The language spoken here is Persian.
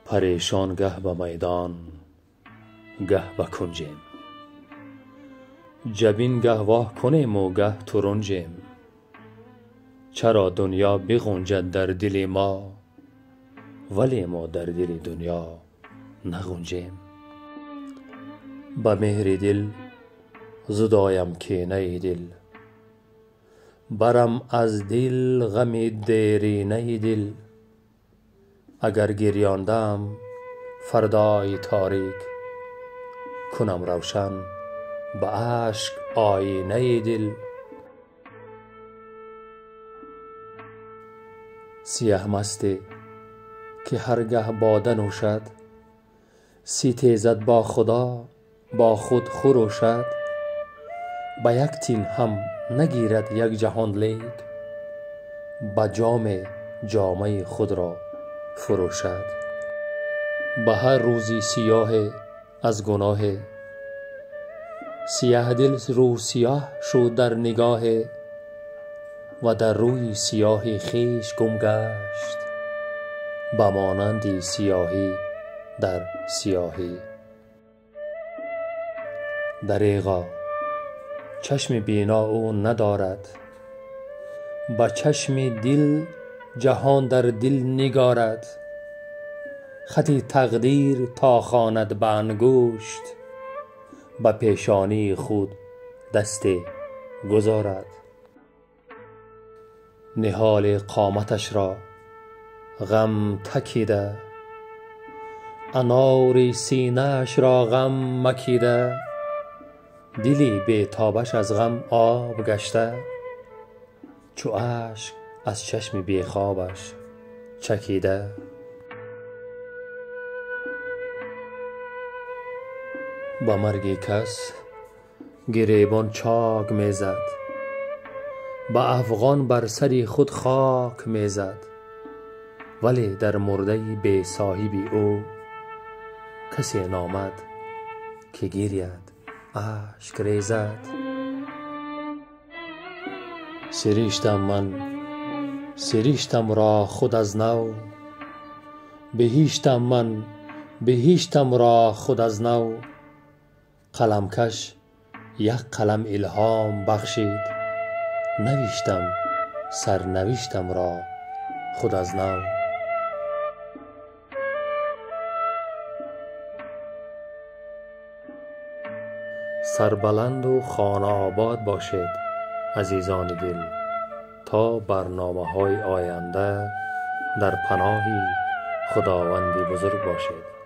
پریشان گه به میدان گه به کنجیم، جبین گه واه کنیم و گه ترنجیم. چرا دنیا بغنجد در دل ما، ولی ما در دل دنیا نغنجیم. به مهر دل زدایم کینه دل، برم از دل غم دیرینه دل. اگر گریاندم فردای تاریک، کنم روشن به اشک آینه دل. سیه مستی که هرگه باده نوشد، ستیزد با خدا با خود خروشد. به یک تین هم نگیرد یک جهان لیک، به جام جامه خود را فروشد. به هر روزی سیاه از گناه، سیاه دل رو سیاه شد در نگاه. و در روی سیاه خویش گم گشت، به مانند سیاهی در سیاهی. دریغا چشم بینا او ندارد، به چشم دل جهان در دل نگارد. خط تقدیر تا خواند به انگشت، به پیشانی خود دست گذارد. نهال قامتش را غم تکیده، انار سینه اش را غم مکیده. دلی بی تابش از غم آب گشته، چو اشک از چشم بی خوابش چکیده. با مرگ کس گریبان چاک میزد، به افغان بر سر خود خاک میزد. ولی در مرده بی صاحبی او، کسی نامد که گرید اشک ریزد. سریشتم من سریشتم را خود از نو، بهیشتم من بهیشتم را خود از نو. قلمکش یک قلم الهام بخشید، نوشتم سرنوشتم را خود از نو. سربلند و خانه آباد باشید عزیزان دل، تا برنامه های آینده در پناه خداوند بزرگ باشید.